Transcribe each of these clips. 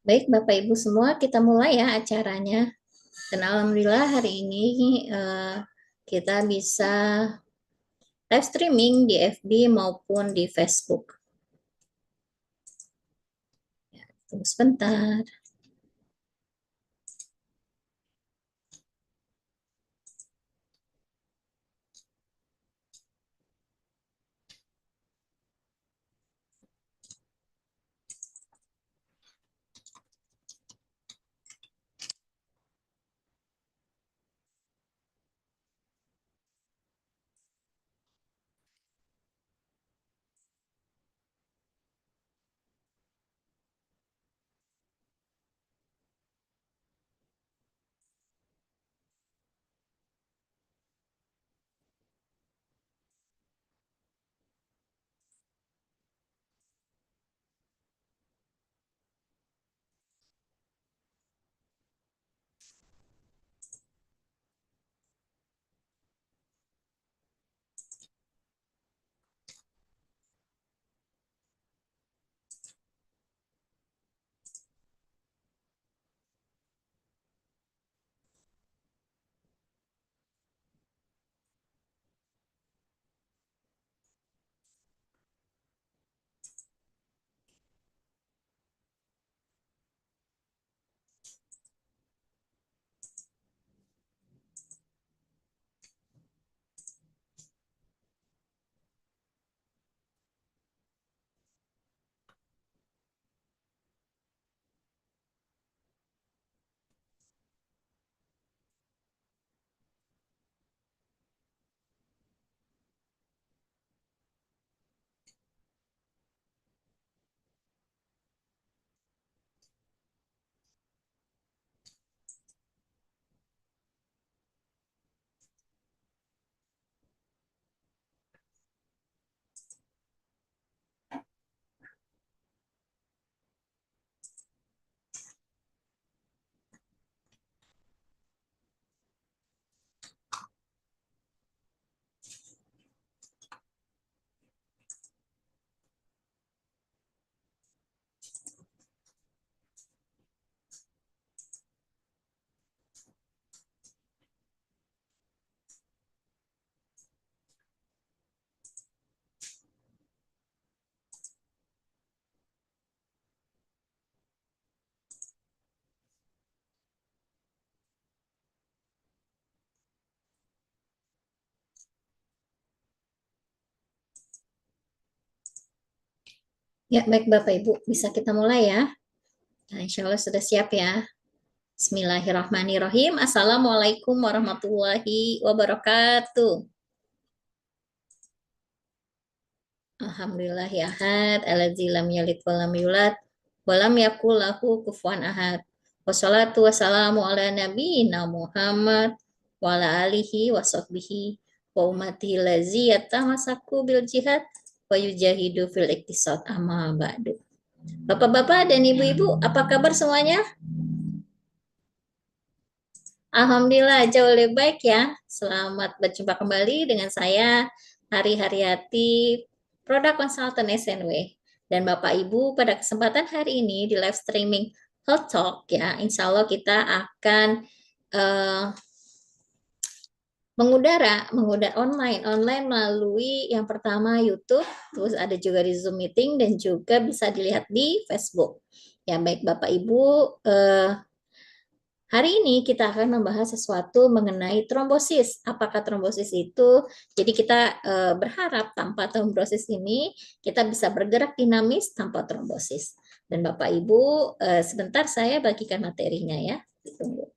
Baik, Bapak Ibu semua, kita mulai ya acaranya. Dan alhamdulillah hari ini kita bisa live streaming di FB maupun di Facebook. Tunggu sebentar. Ya, baik Bapak Ibu, bisa kita mulai ya. Nah, insya Allah sudah siap ya. Bismillahirrahmanirrahim. Assalamualaikum warahmatullahi wabarakatuh. Alhamdulillah ya ahad, aladzi lam yalid walam yulad, walam yakul lahu kufuwan ahad. Wassalatu wassalamu ala nabiyina Muhammad wa ala alihi wa sahbihi wa ummatihi lazi yatamasaku bil jihad wa yujahidu fil iktisad amma ba'du. Bapak-bapak dan ibu-ibu, apa kabar semuanya? Alhamdulillah jauh lebih baik ya. Selamat berjumpa kembali dengan saya Hari Haryati, Produk Konsultan SNW. Dan Bapak Ibu pada kesempatan hari ini di live streaming Health Talk ya, insya Allah kita akan eh, mengudara online melalui yang pertama YouTube, terus ada juga di Zoom meeting dan juga bisa dilihat di Facebook. Ya baik Bapak Ibu, hari ini kita akan membahas sesuatu mengenai trombosis. Apakah trombosis itu? Jadi kita berharap tanpa trombosis ini kita bisa bergerak dinamis tanpa trombosis. Dan Bapak Ibu, sebentar saya bagikan materinya ya. Ditunggu.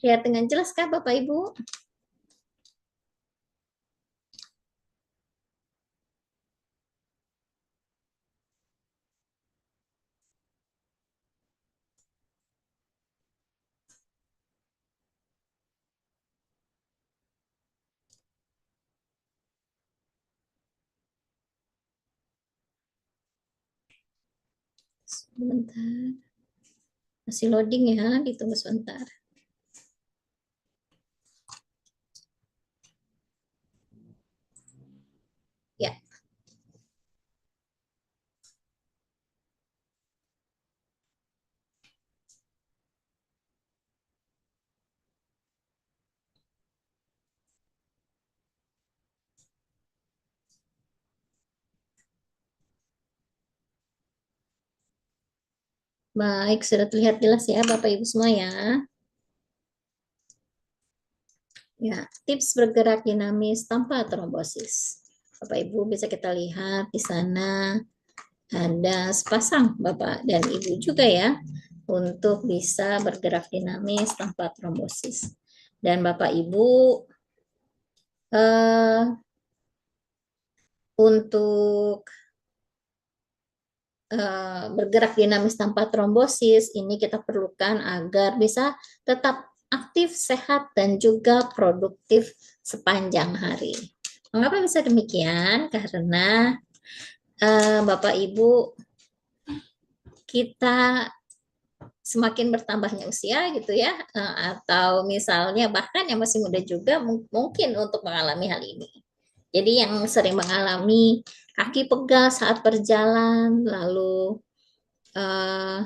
Lihat dengan jelas kah Bapak Ibu? Sebentar. Masih loading ya, ditunggu sebentar. Ya, baik, sudah terlihat jelas ya Bapak Ibu semua ya. Ya, tips bergerak dinamis tanpa trombosis. Bapak Ibu bisa kita lihat di sana ada sepasang Bapak dan Ibu juga ya untuk bisa bergerak dinamis tanpa trombosis. Dan Bapak Ibu eh, untuk bergerak dinamis tanpa trombosis ini kita perlukan agar bisa tetap aktif, sehat, dan juga produktif sepanjang hari. Mengapa bisa demikian? Karena Bapak Ibu kita semakin bertambahnya usia gitu ya, atau misalnya bahkan yang masih muda juga mungkin untuk mengalami hal ini. Jadi yang sering mengalami kaki pegal saat berjalan, lalu uh,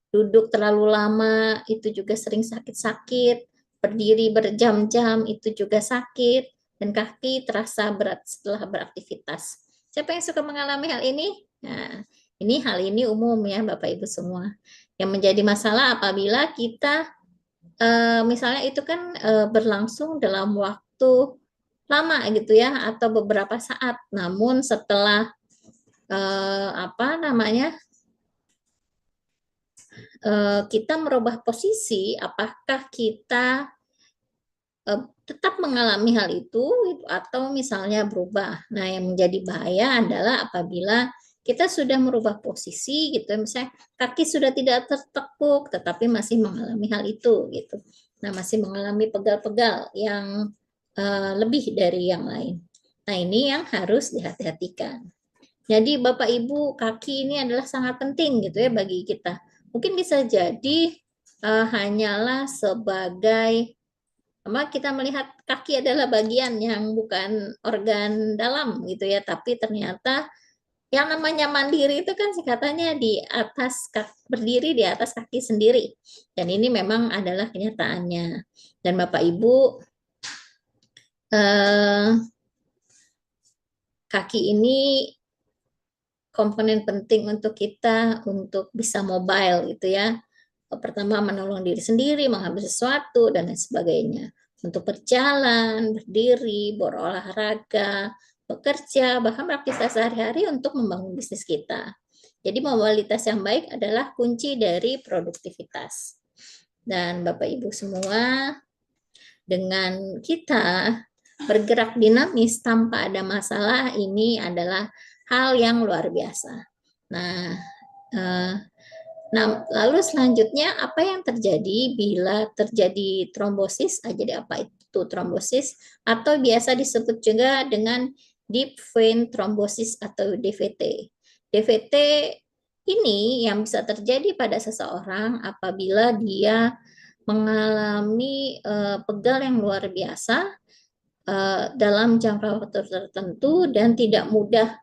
duduk terlalu lama itu juga sering sakit-sakit, berdiri berjam-jam itu juga sakit, dan kaki terasa berat setelah beraktivitas. Siapa yang suka mengalami hal ini? Nah, hal ini umum ya Bapak Ibu semua. Yang menjadi masalah apabila kita misalnya itu kan berlangsung dalam waktu lama gitu ya atau beberapa saat. Namun setelah apa namanya kita merubah posisi, apakah kita tetap mengalami hal itu atau misalnya berubah. Nah, yang menjadi bahaya adalah apabila kita sudah merubah posisi gitu, misalnya kaki sudah tidak tertekuk tetapi masih mengalami hal itu gitu. Nah, masih mengalami pegal-pegal yang lebih dari yang lain. Nah, ini yang harus dihati-hatikan. Jadi Bapak Ibu, kaki ini adalah sangat penting gitu ya bagi kita. Mungkin bisa jadi hanyalah sebagai kita melihat kaki adalah bagian yang bukan organ dalam gitu ya, tapi ternyata yang namanya mandiri itu kan katanya di atas berdiri di atas kaki sendiri. Dan ini memang adalah kenyataannya. Dan Bapak Ibu eh, kaki ini komponen penting untuk kita untuk bisa mobile gitu ya. Pertama menolong diri sendiri, mengambil sesuatu dan lain sebagainya. Untuk berjalan, berdiri, berolahraga, bekerja, bahkan beraktivitas sehari-hari untuk membangun bisnis kita. Jadi mobilitas yang baik adalah kunci dari produktivitas. Dan Bapak Ibu semua, dengan kita bergerak dinamis tanpa ada masalah, ini adalah hal yang luar biasa. Nah, eh, lalu selanjutnya apa yang terjadi bila terjadi trombosis? Jadi apa itu trombosis? Atau biasa disebut juga dengan deep vein thrombosis atau DVT. DVT ini yang bisa terjadi pada seseorang apabila dia mengalami pegal yang luar biasa dalam jangka waktu tertentu dan tidak mudah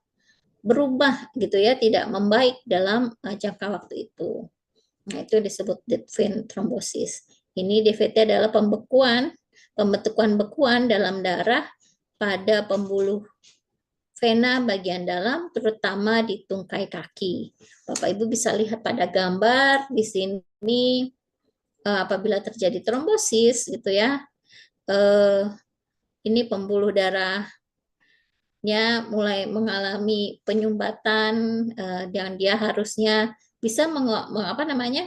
berubah gitu ya, tidak membaik dalam jangka waktu itu. Nah, itu disebut deep vein thrombosis. Ini DVT adalah pembentukan bekuan dalam darah pada pembuluh vena bagian dalam, terutama di tungkai kaki. Bapak Ibu bisa lihat pada gambar di sini apabila terjadi trombosis gitu ya. Ini pembuluh darahnya mulai mengalami penyumbatan dan dia harusnya bisa apa namanya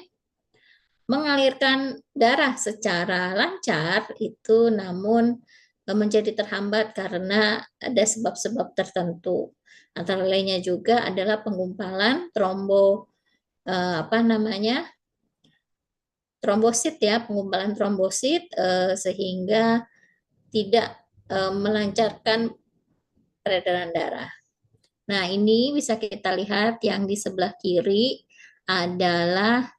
mengalirkan darah secara lancar itu namun menjadi terhambat karena ada sebab-sebab tertentu. Antara lainnya juga adalah penggumpalan apa namanya trombosit ya, penggumpalan trombosit sehingga tidak melancarkan peredaran darah. Nah, ini bisa kita lihat yang di sebelah kiri adalah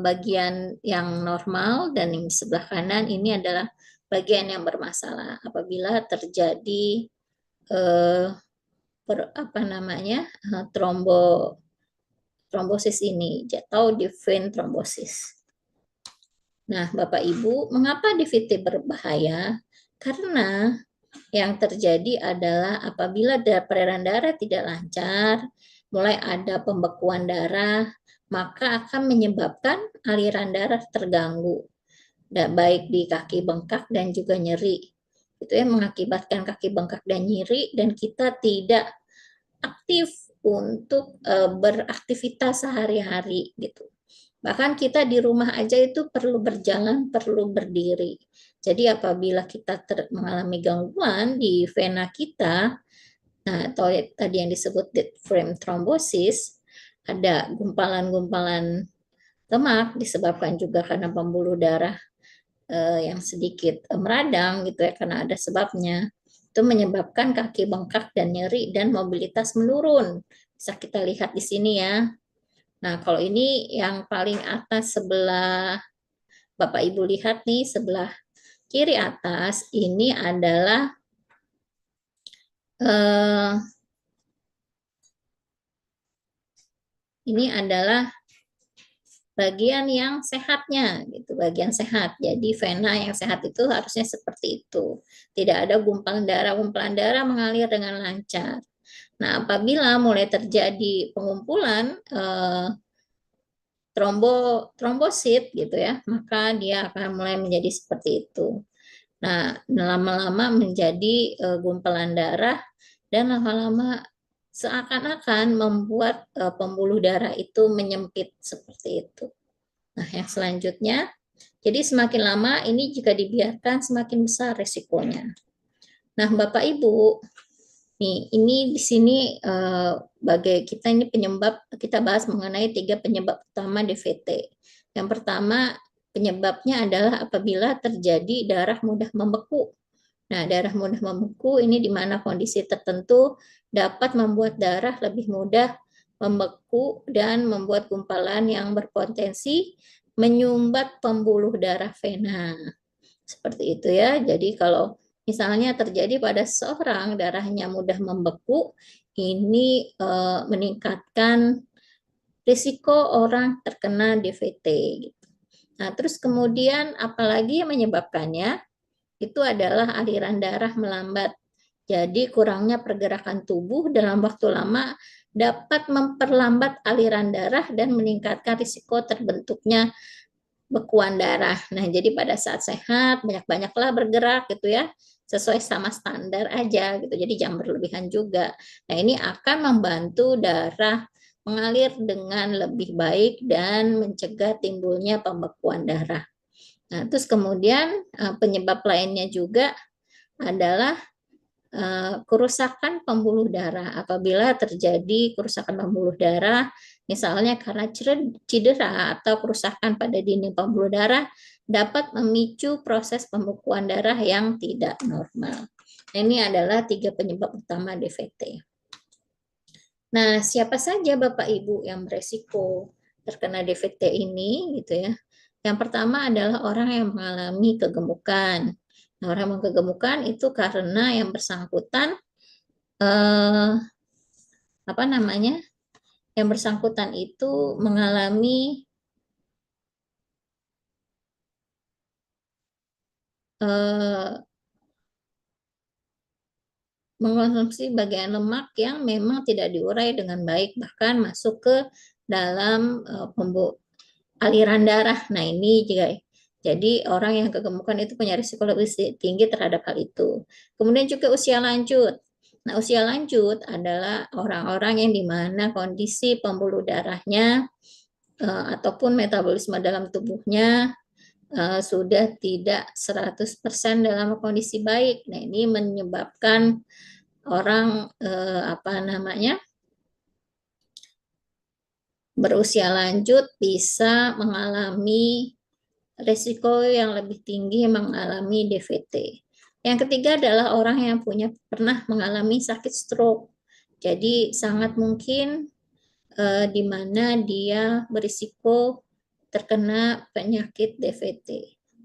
bagian yang normal dan yang di sebelah kanan ini adalah bagian yang bermasalah. Apabila terjadi eh, apa namanya trombosis ini atau di vein trombosis. Nah, Bapak Ibu, mengapa DVT berbahaya? Karena yang terjadi adalah apabila peredaran darah tidak lancar, mulai ada pembekuan darah, maka akan menyebabkan aliran darah terganggu, baik di kaki bengkak dan juga nyeri. Itu yang mengakibatkan kaki bengkak dan nyeri dan kita tidak aktif untuk beraktivitas sehari-hari gitu. Bahkan kita di rumah aja itu perlu berjalan, perlu berdiri. Jadi apabila kita mengalami gangguan di vena kita, nah atau tadi yang disebut dead frame thrombosis, ada gumpalan-gumpalan lemak disebabkan juga karena pembuluh darah yang sedikit meradang gitu ya karena ada sebabnya. Itu menyebabkan kaki bengkak dan nyeri dan mobilitas menurun. Bisa kita lihat di sini ya. Nah, kalau ini yang paling atas sebelah Bapak Ibu lihat nih sebelah kiri atas ini adalah eh, bagian yang sehatnya gitu, bagian sehat. Jadi vena yang sehat itu harusnya seperti itu. Tidak ada gumpalan darah mengalir dengan lancar. Nah, apabila mulai terjadi pengumpulan trombosit gitu ya, maka dia akan mulai menjadi seperti itu. Nah, lama-lama menjadi gumpalan darah dan lama-lama seakan-akan membuat pembuluh darah itu menyempit seperti itu. Nah, yang selanjutnya, jadi semakin lama ini jika dibiarkan semakin besar resikonya. Nah, Bapak Ibu, nih ini di sini bagai kita ini penyebab kita bahas mengenai 3 penyebab utama DVT. Yang pertama penyebabnya adalah apabila terjadi darah mudah membeku. Nah, darah mudah membeku ini di mana kondisi tertentu dapat membuat darah lebih mudah membeku dan membuat gumpalan yang berpotensi menyumbat pembuluh darah vena. Seperti itu ya. Jadi kalau misalnya terjadi pada seorang darahnya mudah membeku, ini meningkatkan risiko orang terkena DVT. Gitu. Nah, terus kemudian apalagi yang menyebabkannya? Itu adalah aliran darah melambat. Jadi kurangnya pergerakan tubuh dalam waktu lama dapat memperlambat aliran darah dan meningkatkan risiko terbentuknya bekuan darah. Nah, jadi pada saat sehat banyak-banyaklah bergerak gitu ya, sesuai sama standar aja gitu. Jadi jangan berlebihan juga. Nah, ini akan membantu darah mengalir dengan lebih baik dan mencegah timbulnya pembekuan darah. Nah, terus kemudian penyebab lainnya juga adalah kerusakan pembuluh darah. Apabila terjadi kerusakan pembuluh darah, misalnya karena cedera atau kerusakan pada dinding pembuluh darah, dapat memicu proses pembekuan darah yang tidak normal. Ini adalah 3 penyebab utama DVT. Nah, siapa saja Bapak Ibu yang beresiko terkena DVT ini gitu ya? Yang pertama adalah orang yang mengalami kegemukan. Nah, orang yang kegemukan itu karena yang bersangkutan eh, apa namanya? Yang bersangkutan itu mengalami eh, mengkonsumsi bagian lemak yang memang tidak diurai dengan baik, bahkan masuk ke dalam aliran darah. Nah, ini juga jadi orang yang kegemukan itu punya risiko lebih tinggi terhadap hal itu. Kemudian juga usia lanjut. Nah, usia lanjut adalah orang-orang yang di mana kondisi pembuluh darahnya ataupun metabolisme dalam tubuhnya sudah tidak 100% dalam kondisi baik. Nah, ini menyebabkan orang apa namanya? Berusia lanjut bisa mengalami risiko yang lebih tinggi mengalami DVT. Yang ketiga adalah orang yang pernah mengalami sakit stroke. Jadi sangat mungkin di mana dia berisiko terkena penyakit DVT.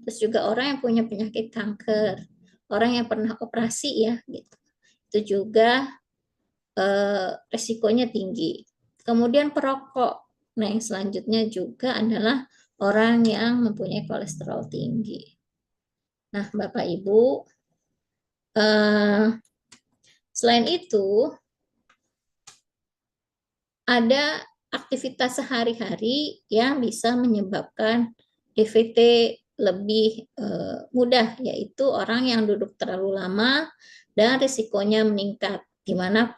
Terus juga orang yang punya penyakit kanker, orang yang pernah operasi ya gitu. Itu juga resikonya tinggi. Kemudian perokok. Nah, yang selanjutnya juga adalah orang yang mempunyai kolesterol tinggi. Nah, Bapak Ibu, selain itu ada aktivitas sehari-hari yang bisa menyebabkan DVT lebih mudah, yaitu orang yang duduk terlalu lama dan risikonya meningkat, di mana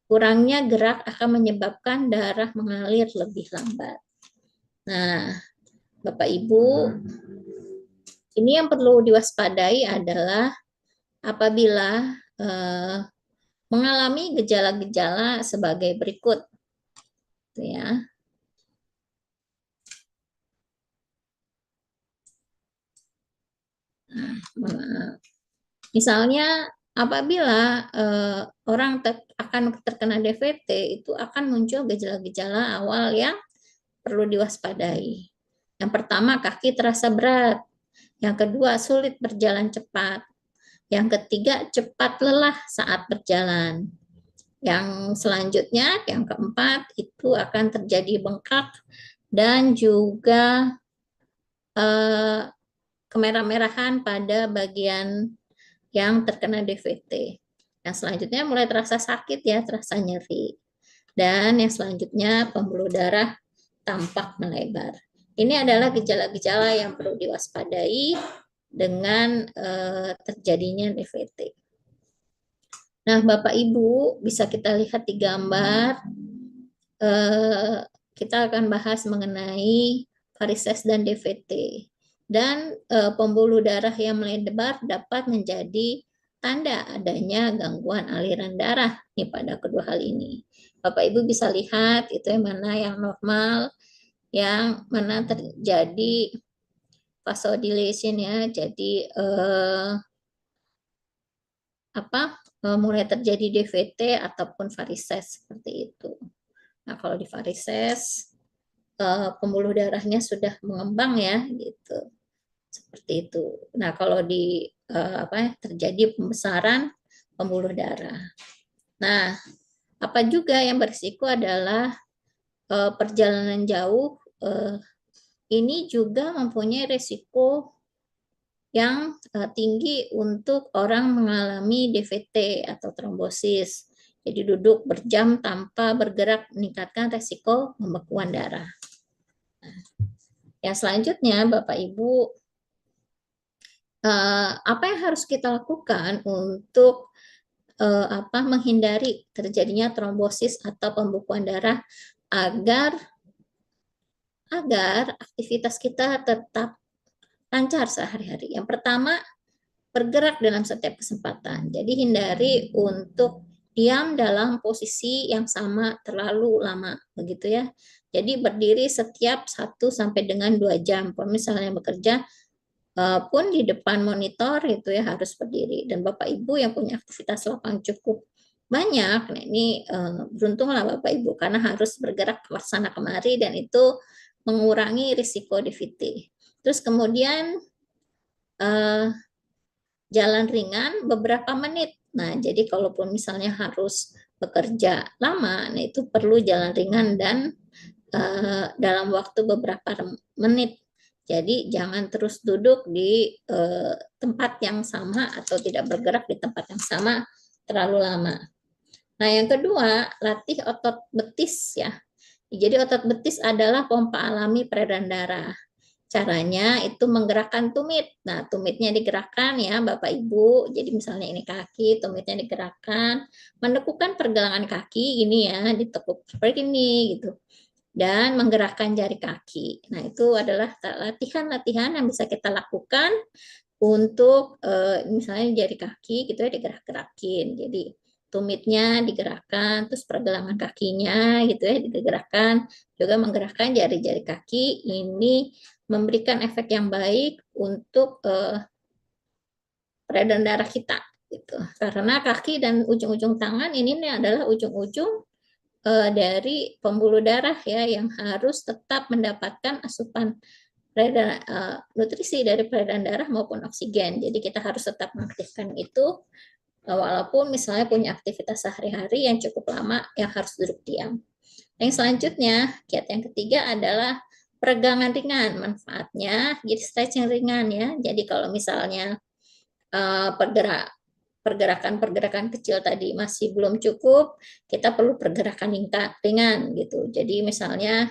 kurangnya gerak akan menyebabkan darah mengalir lebih lambat. Nah, Bapak Ibu, ini yang perlu diwaspadai adalah apabila mengalami gejala-gejala sebagai berikut, ya. Misalnya apabila orang akan terkena DVT, itu akan muncul gejala-gejala awal yang perlu diwaspadai. Yang pertama, kaki terasa berat. Yang kedua, sulit berjalan cepat. Yang ketiga, cepat lelah saat berjalan. Yang selanjutnya, yang keempat, itu akan terjadi bengkak dan juga kemerah-merahan pada bagian yang terkena DVT. Yang selanjutnya mulai terasa sakit ya, terasa nyeri. Dan yang selanjutnya pembuluh darah tampak melebar. Ini adalah gejala-gejala yang perlu diwaspadai dengan terjadinya DVT. Nah, Bapak Ibu, bisa kita lihat di gambar. Kita akan bahas mengenai varises dan DVT. Dan pembuluh darah yang melebar dapat menjadi tanda adanya gangguan aliran darah nih pada kedua hal ini. Bapak Ibu bisa lihat itu yang mana yang normal, yang mana terjadi vasodilation ya. Jadi mulai terjadi DVT ataupun varises seperti itu. Nah, kalau di varises pembuluh darahnya sudah mengembang ya gitu. Seperti itu. Nah, kalau di terjadi pembesaran pembuluh darah. Nah, apa juga yang berisiko adalah perjalanan jauh ini juga mempunyai risiko yang tinggi untuk orang mengalami DVT atau trombosis. Jadi duduk berjam tanpa bergerak meningkatkan risiko pembekuan darah. Nah, yang selanjutnya, Bapak Ibu, apa yang harus kita lakukan untuk menghindari terjadinya trombosis atau pembekuan darah agar aktivitas kita tetap lancar sehari-hari. Yang pertama, bergerak dalam setiap kesempatan. Jadi hindari untuk diam dalam posisi yang sama terlalu lama, begitu ya. Jadi berdiri setiap 1 sampai dengan 2 jam. Kalau misalnya bekerja pun di depan monitor itu ya harus berdiri. Dan Bapak Ibu yang punya aktivitas lapang cukup banyak, nah ini beruntunglah Bapak Ibu karena harus bergerak ke sana kemari dan itu mengurangi risiko DVT. Terus kemudian jalan ringan beberapa menit. Nah, jadi kalaupun misalnya harus bekerja lama, nah itu perlu jalan ringan dan dalam waktu beberapa menit. Jadi jangan terus duduk di tempat yang sama atau tidak bergerak di tempat yang sama terlalu lama. Nah, yang kedua, latih otot betis ya. Jadi otot betis adalah pompa alami peredaran darah. Caranya itu menggerakkan tumit. Nah, tumitnya digerakkan ya Bapak Ibu. Jadi misalnya ini kaki, tumitnya digerakkan. Menekukan pergelangan kaki ini ya, ditekuk seperti ini gitu. Dan menggerakkan jari kaki. Nah, itu adalah latihan-latihan yang bisa kita lakukan untuk misalnya jari kaki gitu ya digerak-gerakin. Jadi tumitnya digerakkan, terus pergelangan kakinya gitu ya digerakkan, juga menggerakkan jari-jari kaki. Ini memberikan efek yang baik untuk peredaran darah kita gitu. Karena kaki dan ujung-ujung tangan ini adalah ujung-ujung dari pembuluh darah ya yang harus tetap mendapatkan asupan nutrisi dari peredaran darah maupun oksigen. Jadi kita harus tetap mengaktifkan itu walaupun misalnya punya aktivitas sehari-hari yang cukup lama yang harus duduk diam. Yang selanjutnya, kiat yang ketiga adalah peregangan ringan. Manfaatnya jadi stretching ringan ya. Jadi kalau misalnya pergerakan-pergerakan kecil tadi masih belum cukup, kita perlu pergerakan ringan gitu. Jadi misalnya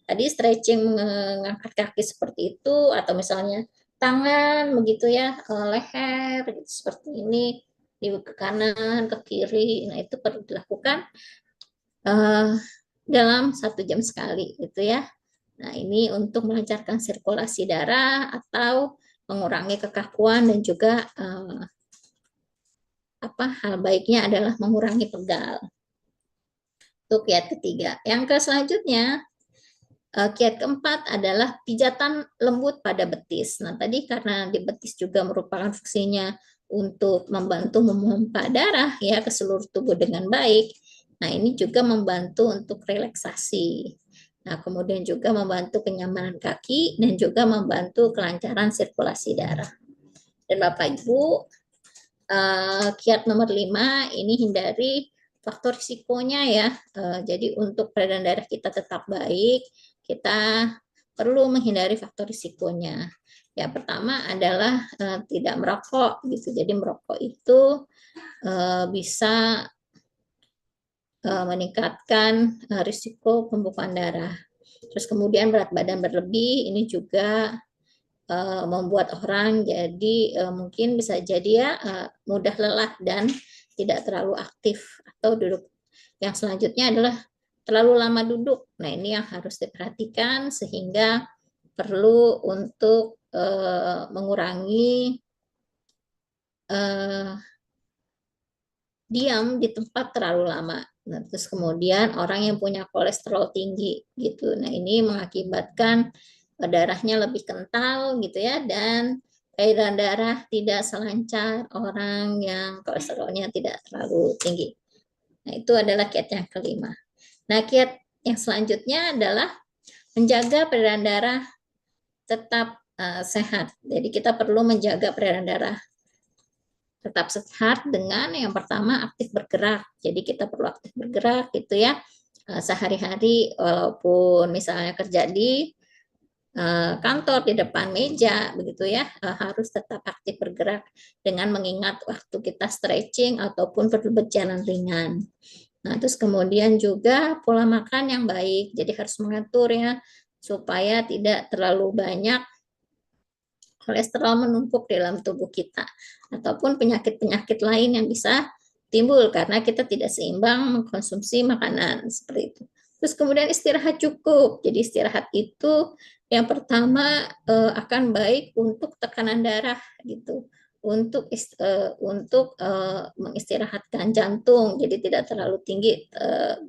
tadi stretching mengangkat kaki seperti itu, atau misalnya tangan begitu ya, leher gitu, seperti ini, ke kanan, ke kiri. Nah itu perlu dilakukan dalam 1 jam sekali gitu ya. Nah ini untuk melancarkan sirkulasi darah atau mengurangi kekakuan dan juga hal baiknya adalah mengurangi pegal. Itu kiat ketiga. Yang selanjutnya, kiat keempat adalah pijatan lembut pada betis. Nah, tadi karena di betis juga merupakan fungsinya untuk membantu memompa darah ya ke seluruh tubuh dengan baik. Nah, ini juga membantu untuk relaksasi. Nah, kemudian juga membantu kenyamanan kaki dan juga membantu kelancaran sirkulasi darah. Dan Bapak Ibu, kiat nomor 5 ini hindari faktor risikonya ya. Jadi untuk peredaran darah kita tetap baik, kita perlu menghindari faktor risikonya. Yang pertama adalah tidak merokok gitu. Jadi merokok itu bisa meningkatkan risiko pembekuan darah. Terus kemudian berat badan berlebih ini juga membuat orang jadi mungkin bisa jadi ya mudah lelah dan tidak terlalu aktif atau duduk. Yang selanjutnya adalah terlalu lama duduk. Nah ini yang harus diperhatikan sehingga perlu untuk mengurangi diam di tempat terlalu lama. Nah, terus kemudian orang yang punya kolesterol tinggi gitu. Nah, ini mengakibatkan darahnya lebih kental gitu ya, dan peredaran darah tidak selancar orang yang kolesterolnya tidak terlalu tinggi. Nah, itu adalah kiat yang kelima. Nah, kiat yang selanjutnya adalah menjaga peredaran darah tetap sehat. Jadi kita perlu menjaga peredaran darah tetap sehat dengan yang pertama aktif bergerak. Jadi kita perlu aktif bergerak gitu ya sehari-hari, walaupun misalnya kerja di kantor di depan meja begitu ya, harus tetap aktif bergerak dengan mengingat waktu kita stretching ataupun perlu berjalan ringan. Nah, terus kemudian juga pola makan yang baik. Jadi harus mengatur ya supaya tidak terlalu banyak kolesterol menumpuk dalam tubuh kita ataupun penyakit-penyakit lain yang bisa timbul karena kita tidak seimbang mengkonsumsi makanan seperti itu. Terus kemudian istirahat cukup. Jadi istirahat itu yang pertama akan baik untuk tekanan darah gitu. Untuk mengistirahatkan jantung, jadi tidak terlalu tinggi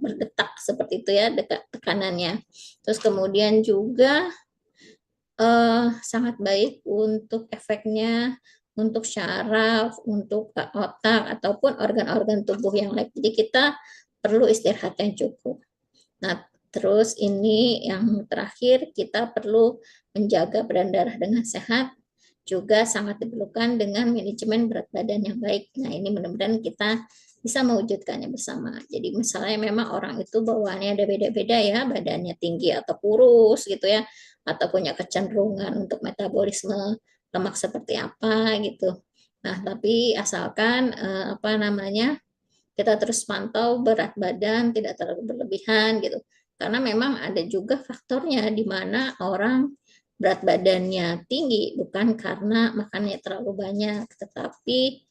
berdetak seperti itu ya tekanannya. Terus kemudian juga sangat baik untuk efeknya untuk syaraf, untuk otak, ataupun organ-organ tubuh yang lain. Jadi kita perlu istirahat yang cukup. Nah, terus ini yang terakhir, kita perlu menjaga peredaran darah dengan sehat, juga sangat diperlukan dengan manajemen berat badan yang baik. Nah, ini mudah-mudahan kita bisa mewujudkannya bersama. Jadi misalnya memang orang itu bawaannya ada beda-beda ya, badannya tinggi atau kurus gitu ya, atau punya kecenderungan untuk metabolisme lemak seperti apa gitu. Nah, tapi asalkan kita terus pantau berat badan tidak terlalu berlebihan gitu. Karena memang ada juga faktornya di mana orang berat badannya tinggi bukan karena makannya terlalu banyak, tetapi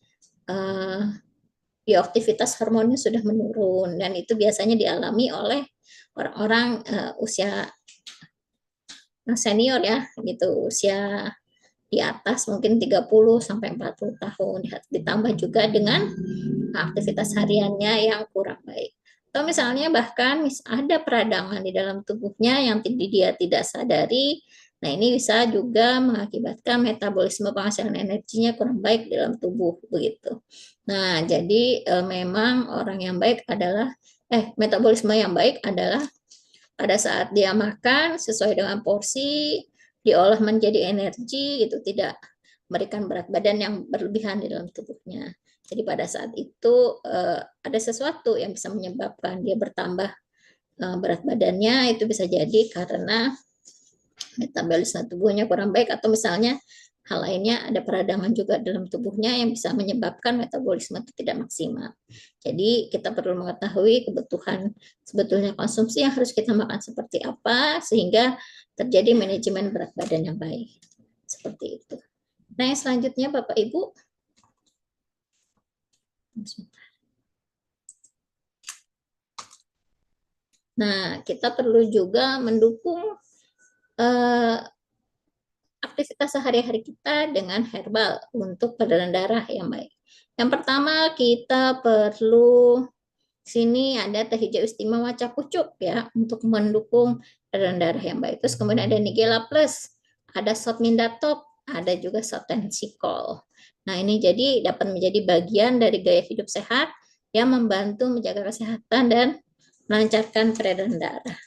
bioaktivitas hormonnya sudah menurun dan itu biasanya dialami oleh orang-orang usia senior ya gitu, usia di atas mungkin 30 sampai 40 tahun, ditambah juga dengan aktivitas hariannya yang kurang baik. Atau misalnya bahkan ada peradangan di dalam tubuhnya yang dia tidak sadari Nah, ini bisa juga mengakibatkan metabolisme penghasilan energinya kurang baik dalam tubuh begitu. Nah, jadi memang orang yang baik adalah metabolisme yang baik adalah pada saat dia makan sesuai dengan porsi, diolah menjadi energi itu tidak memberikan berat badan yang berlebihan di dalam tubuhnya. Jadi pada saat itu ada sesuatu yang bisa menyebabkan dia bertambah berat badannya, itu bisa jadi karena metabolisme tubuhnya kurang baik atau misalnya hal lainnya ada peradangan juga dalam tubuhnya yang bisa menyebabkan metabolisme itu tidak maksimal. Jadi kita perlu mengetahui kebutuhan sebetulnya konsumsi yang harus kita makan seperti apa sehingga terjadi manajemen berat badan yang baik. Seperti itu. Nah, yang selanjutnya Bapak Ibu. Nah, kita perlu juga mendukung aktivitas sehari-hari kita dengan herbal untuk peredaran darah yang baik. Yang pertama kita perlu sini ada teh hijau istimewa cap pucuk ya untuk mendukung peredaran darah yang baik. Terus kemudian ada Nigella Plus, ada Sot Mindatop, ada juga Sot Tensikol. Nah, ini jadi dapat menjadi bagian dari gaya hidup sehat yang membantu menjaga kesehatan dan melancarkan peredaran darah.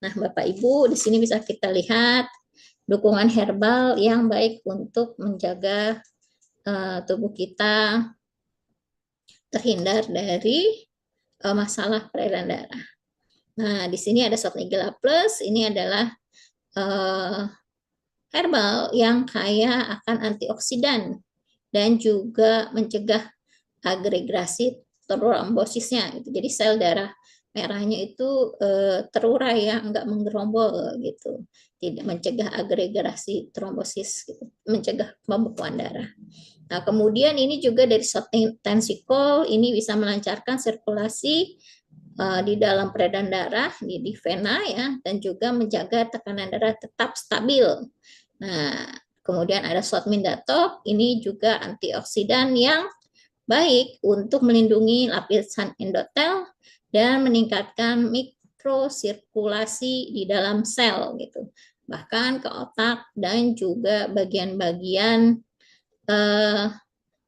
Nah, Bapak Ibu, di sini bisa kita lihat dukungan herbal yang baik untuk menjaga tubuh kita terhindar dari masalah peredaran darah. Nah, di sini ada Sot Nigella Plus, ini adalah herbal yang kaya akan antioksidan dan juga mencegah agregasi trombosisnya. Jadi sel darah merahnya itu terurai ya, enggak menggerombol gitu. Tidak mencegah agregasi trombosis gitu, mencegah pembekuan darah. Nah, kemudian ini juga dari tensikol ini bisa melancarkan sirkulasi di dalam peredaran darah di vena ya dan juga menjaga tekanan darah tetap stabil. Nah, kemudian ada Sotmindatop, ini juga antioksidan yang baik untuk melindungi lapisan endotel dan meningkatkan mikrosirkulasi di dalam sel gitu. Bahkan ke otak dan juga bagian-bagian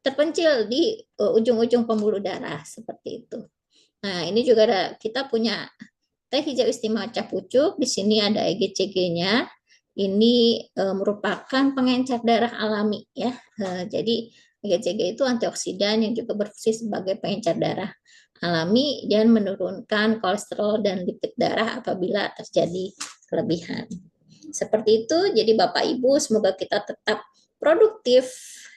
terpencil di ujung-ujung pembuluh darah seperti itu. Nah, ini juga ada kita punya teh hijau istimewa cap pucuk. Di sini ada EGCG-nya. Ini merupakan pengencer darah alami ya. Jadi EGCG itu antioksidan yang juga berfungsi sebagai pengencer darah alami dan menurunkan kolesterol dan lipid darah apabila terjadi kelebihan. Seperti itu. Jadi Bapak Ibu, semoga kita tetap produktif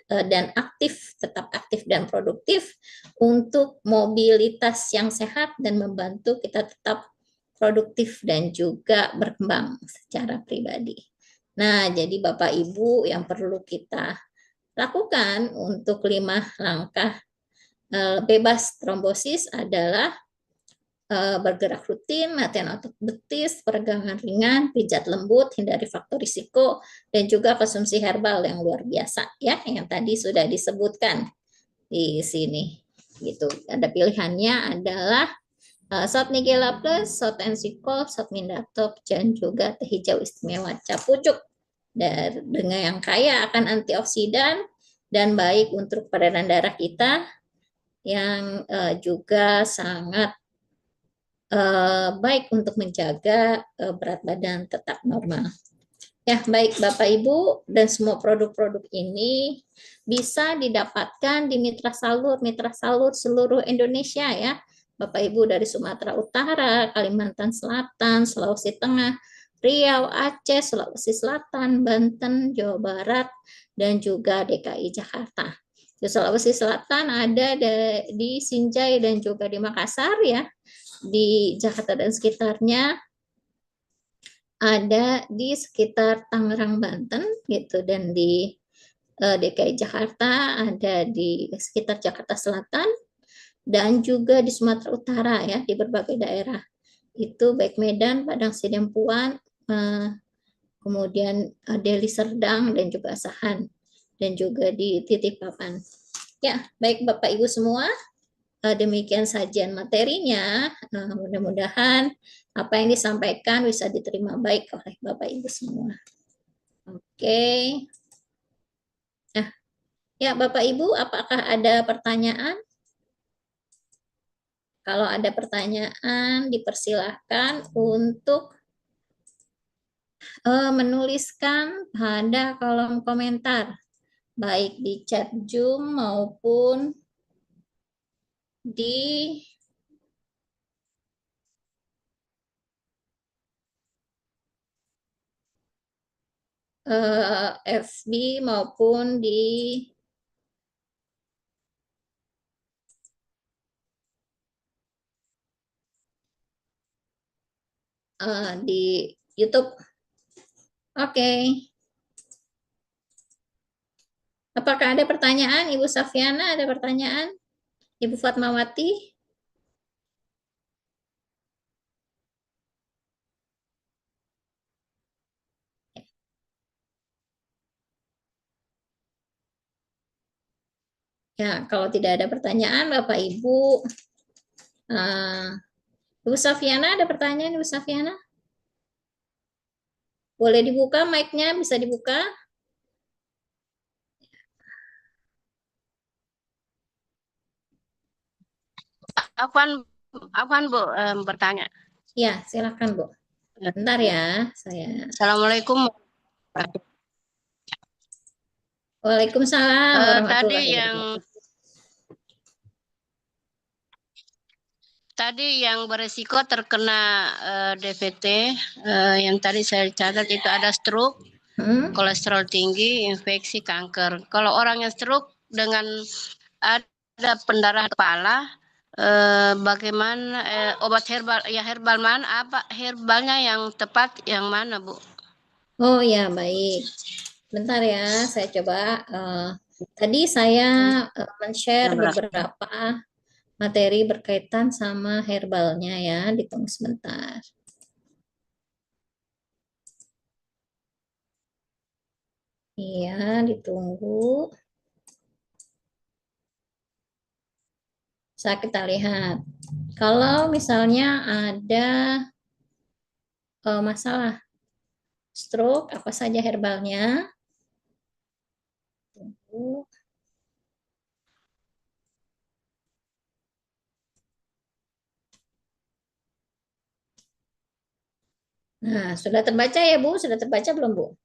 dan aktif, tetap aktif dan produktif untuk mobilitas yang sehat dan membantu kita tetap produktif dan juga berkembang secara pribadi. Nah, jadi Bapak Ibu yang perlu kita lakukan untuk 5 langkah bebas trombosis adalah bergerak rutin, latihan otot betis, peregangan ringan, pijat lembut, hindari faktor risiko, dan juga konsumsi herbal yang luar biasa ya, yang tadi sudah disebutkan di sini. Gitu. Ada pilihannya adalah Sot Nigella Plus, Sot Ensikol, Sot Mindatop, dan juga teh hijau istimewa cap pucuk dengan yang kaya akan antioksidan dan baik untuk peredaran darah kita yang juga sangat baik untuk menjaga berat badan tetap normal. Ya, baik Bapak Ibu, dan semua produk-produk ini bisa didapatkan di Mitra Salur seluruh Indonesia ya. Bapak Ibu dari Sumatera Utara, Kalimantan Selatan, Sulawesi Tengah, Riau, Aceh, Sulawesi Selatan, Banten, Jawa Barat, dan juga DKI Jakarta. Di Sulawesi Selatan ada di Sinjai dan juga di Makassar ya. Di Jakarta dan sekitarnya ada di sekitar Tangerang, Banten gitu, dan di DKI Jakarta ada di sekitar Jakarta Selatan dan juga di Sumatera Utara ya, di berbagai daerah itu baik Medan, Padang Sidempuan, kemudian Deli Serdang dan juga Asahan dan juga di Titipapan. Ya, baik Bapak Ibu semua, demikian sajian materinya. Mudah-mudahan apa yang disampaikan bisa diterima baik oleh Bapak Ibu semua. Oke. Nah, ya Bapak Ibu, apakah ada pertanyaan? Kalau ada pertanyaan, dipersilahkan untuk menuliskan pada kolom komentar, baik di chat Zoom maupun di FB maupun di YouTube. Oke. Apakah ada pertanyaan, Ibu Safiana? Ada pertanyaan? Ibu Fatmawati? Ya, kalau tidak ada pertanyaan, Bapak Ibu, eh, Ibu Safiana ada pertanyaan, Ibu Safiana? Boleh dibuka mic-nya, bisa dibuka? Afwan, Afwan Bu, bertanya. Ya, silakan Bu. Bentar ya, saya. Assalamualaikum. Waalaikumsalam Tadi warahmatullahi yang wabarakatuh. beresiko terkena DVT, yang tadi saya catat itu ada stroke, Hmm? kolesterol tinggi, infeksi, kanker. Kalau orang yang stroke dengan ada pendarahan kepala, bagaimana obat herbal ya herbal mana apa herbalnya yang tepat yang mana Bu? Oh ya, baik. Bentar ya, saya coba. Tadi saya men-share beberapa materi berkaitan sama herbalnya ya. Ditunggu sebentar. Iya, ditunggu. Saya kita lihat. Kalau misalnya ada masalah stroke, apa saja herbalnya? Tunggu. Nah, sudah terbaca ya Bu? Sudah terbaca belum Bu?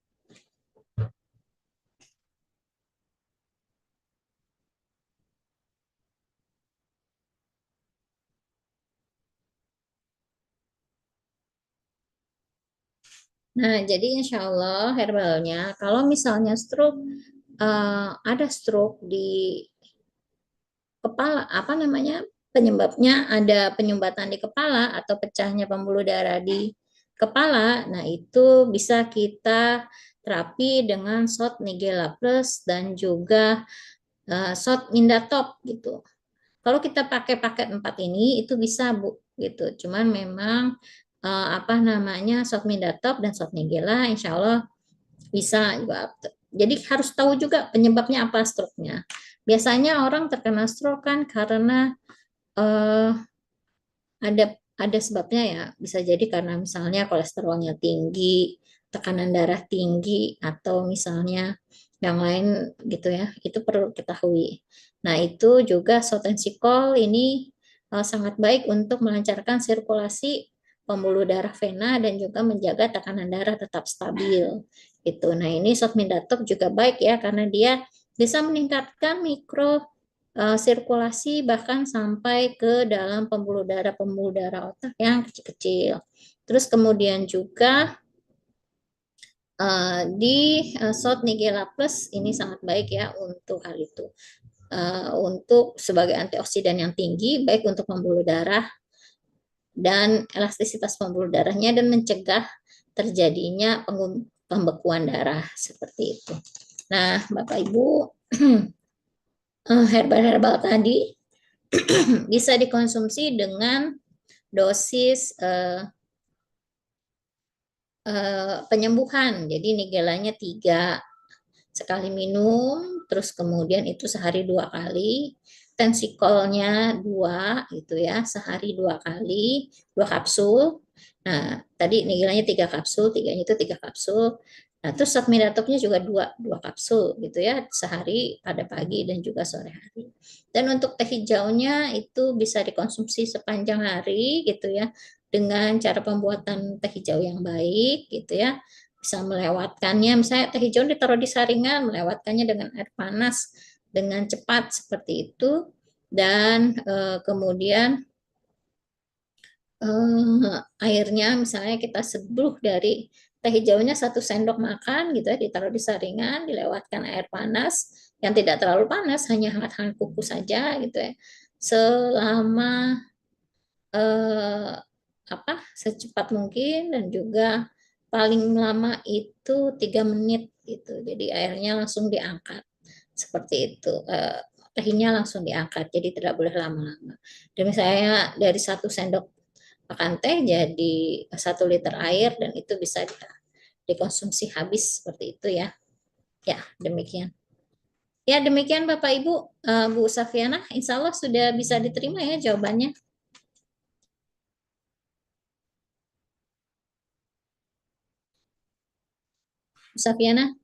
Nah, jadi insya Allah herbalnya, kalau misalnya stroke, ada stroke di kepala, apa namanya, penyebabnya ada penyumbatan di kepala atau pecahnya pembuluh darah di kepala, nah itu bisa kita terapi dengan shot Nigella Plus dan juga shot Mindatop gitu. Kalau kita pakai paket 4 ini itu bisa Bu gitu. Cuman memang apa namanya shot Mindatop dan shot Nigella insya Allah bisa juga. Jadi harus tahu juga penyebabnya apa stroke-nya. Biasanya orang terkena stroke kan karena eh, ada sebabnya ya. Bisa jadi karena misalnya kolesterolnya tinggi, tekanan darah tinggi, atau misalnya yang lain gitu ya. Itu perlu ketahui. Nah, itu juga sotensikol ini sangat baik untuk melancarkan sirkulasi pembuluh darah vena dan juga menjaga tekanan darah tetap stabil. Gitu. Nah, ini sotmindatok juga baik ya karena dia bisa meningkatkan mikro sirkulasi bahkan sampai ke dalam pembuluh darah otak yang kecil-kecil. Terus kemudian juga di shot Nigella Plus ini sangat baik ya untuk hal itu. Untuk sebagai antioksidan yang tinggi, baik untuk pembuluh darah dan elastisitas pembuluh darahnya dan mencegah terjadinya pembekuan darah seperti itu. Nah, Bapak Ibu, herbal-herbal tadi bisa dikonsumsi dengan dosis penyembuhan. Jadi nigelanya 3 sekali minum, terus kemudian itu sehari 2 kali. Tensikolnya 2 gitu ya, sehari 2 kali, 2 kapsul. Nah, tadi nigelanya 3 kapsul, tiganya itu 3 kapsul. Nah, terus Satmidatoknya juga dua kapsul gitu ya, sehari pada pagi dan juga sore hari. Dan untuk teh hijaunya itu bisa dikonsumsi sepanjang hari gitu ya, dengan cara pembuatan teh hijau yang baik gitu ya. Bisa melewatkannya, misalnya teh hijau ditaruh di saringan, melewatkannya dengan air panas dengan cepat seperti itu. Dan kemudian airnya misalnya kita seduh dari teh hijaunya 1 sendok makan gitu ya, ditaruh di saringan, dilewatkan air panas yang tidak terlalu panas, hanya hangat-hangat kuku saja gitu ya, selama eh, secepat mungkin, dan juga paling lama itu 3 menit gitu. Jadi airnya langsung diangkat seperti itu. Tehnya langsung diangkat, jadi tidak boleh lama-lama. Dan misalnya dari 1 sendok makan teh jadi 1 liter air, dan itu bisa dikonsumsi habis seperti itu ya. Ya, demikian. Ya, demikian Bapak Ibu, Bu Safiana, insya Allah sudah bisa diterima ya jawabannya. Bu Safiana.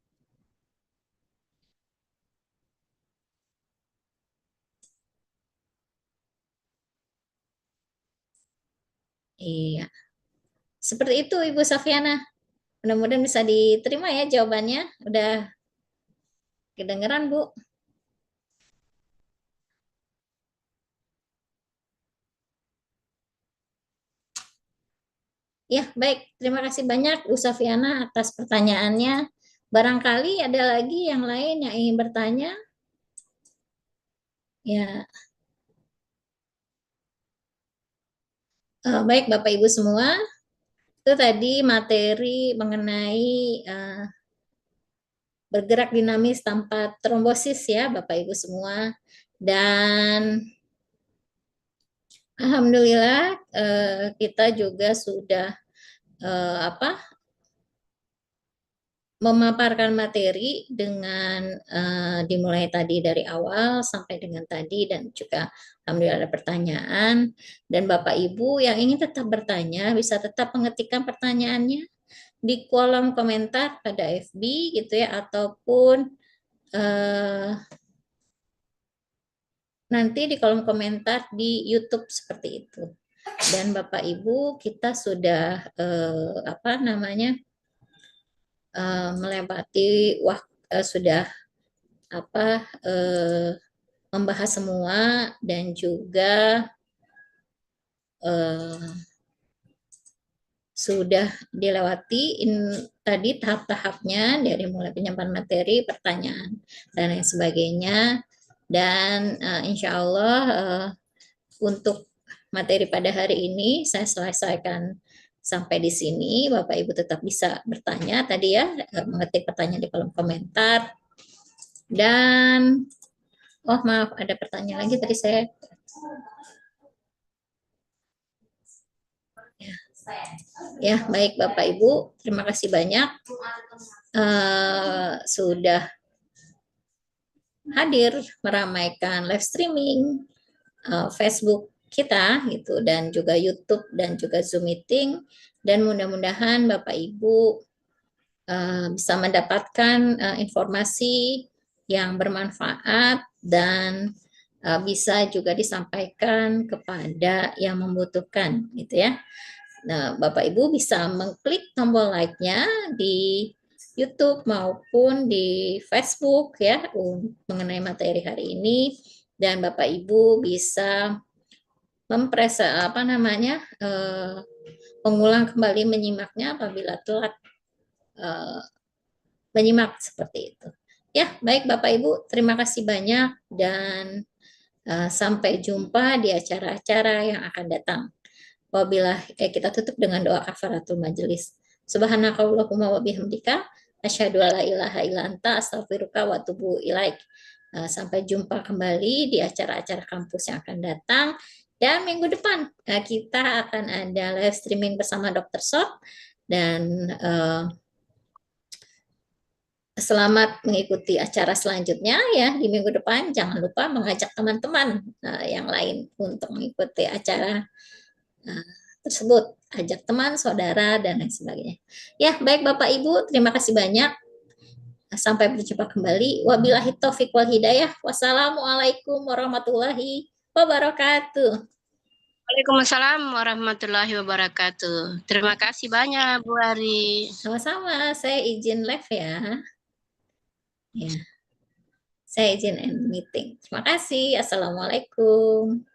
Iya, seperti itu Ibu Safiana. Mudah-mudahan bisa diterima ya jawabannya. Udah kedengeran, Bu? Ya, baik. Terima kasih banyak Bu Safiana atas pertanyaannya. Barangkali ada lagi yang lain yang ingin bertanya? Ya, baik Bapak Ibu semua. Itu tadi materi mengenai bergerak dinamis tanpa trombosis ya Bapak Ibu semua. Dan alhamdulillah kita juga sudah apa memaparkan materi dengan dimulai tadi dari awal sampai dengan tadi, dan juga alhamdulillah ada pertanyaan, dan Bapak Ibu yang ingin tetap bertanya bisa tetap mengetikkan pertanyaannya di kolom komentar pada FB gitu ya, ataupun nanti di kolom komentar di YouTube seperti itu. Dan Bapak Ibu kita sudah melewati sudah membahas semua, dan juga sudah dilewati tadi tahap-tahapnya dari mulai penyampaian materi, pertanyaan, dan lain sebagainya. Dan insya Allah untuk materi pada hari ini saya selesaikan sampai di sini. Bapak Ibu tetap bisa bertanya tadi ya, mengetik pertanyaan di kolom komentar. Dan oh maaf, ada pertanyaan lagi tadi saya. Ya, baik Bapak Ibu, terima kasih banyak sudah hadir meramaikan live streaming Facebook kita gitu, dan juga YouTube dan juga Zoom meeting, dan mudah-mudahan Bapak Ibu bisa mendapatkan informasi yang bermanfaat dan bisa juga disampaikan kepada yang membutuhkan gitu ya. Nah, Bapak Ibu bisa mengklik tombol like-nya di YouTube maupun di Facebook ya mengenai materi hari ini, dan Bapak Ibu bisa mengulang kembali menyimaknya apabila telat menyimak seperti itu. Ya, baik Bapak Ibu, terima kasih banyak, dan sampai jumpa di acara-acara yang akan datang. Kita tutup dengan doa kafaratul majelis. Subhanakallahumma wa bihamdika asyhadu alla ilaha illa anta astaghfiruka wa atubu ilaik. Sampai jumpa kembali di acara-acara kampus yang akan datang. Dan minggu depan kita akan ada live streaming bersama Dr. Sot, dan selamat mengikuti acara selanjutnya ya di minggu depan. Jangan lupa mengajak teman-teman yang lain untuk mengikuti acara tersebut. Ajak teman, saudara, dan lain sebagainya. Ya, baik Bapak Ibu, terima kasih banyak. Sampai berjumpa kembali. Wabillahi taufiq wal hidayah. Wassalamualaikum warahmatullahi wabarakatuh. Waalaikumsalam warahmatullahi wabarakatuh. Terima kasih banyak Bu Ari. Sama-sama, saya izin live ya. Ya, saya izin end meeting. Terima kasih. Assalamualaikum.